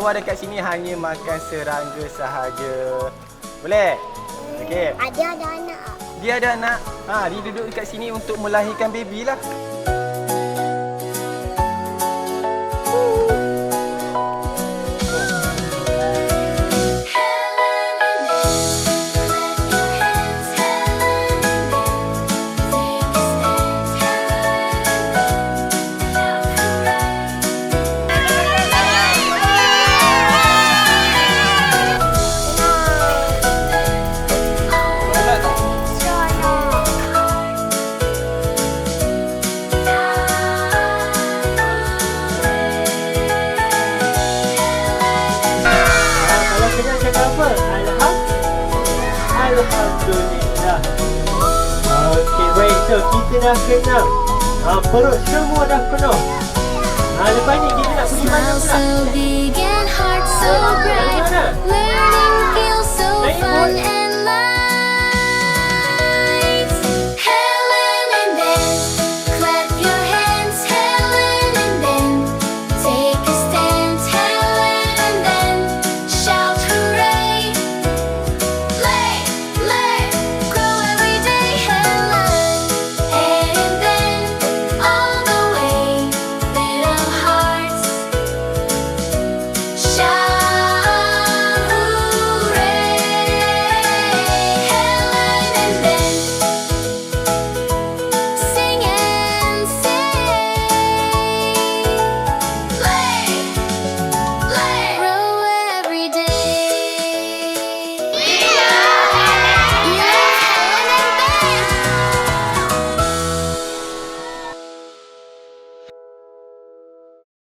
awak dekat sini hanya makan serangga sahaja. Boleh? Okey. Dia ada anak. Dia ada anak. Dia duduk dekat sini untuk melahirkan baby lah. Alhamdulillah. Okey, baik. So, kita dah kenyang. Perut semua dah penuh. Lepas ni kita nak pergi mana pula? Smile so big and heart so bright.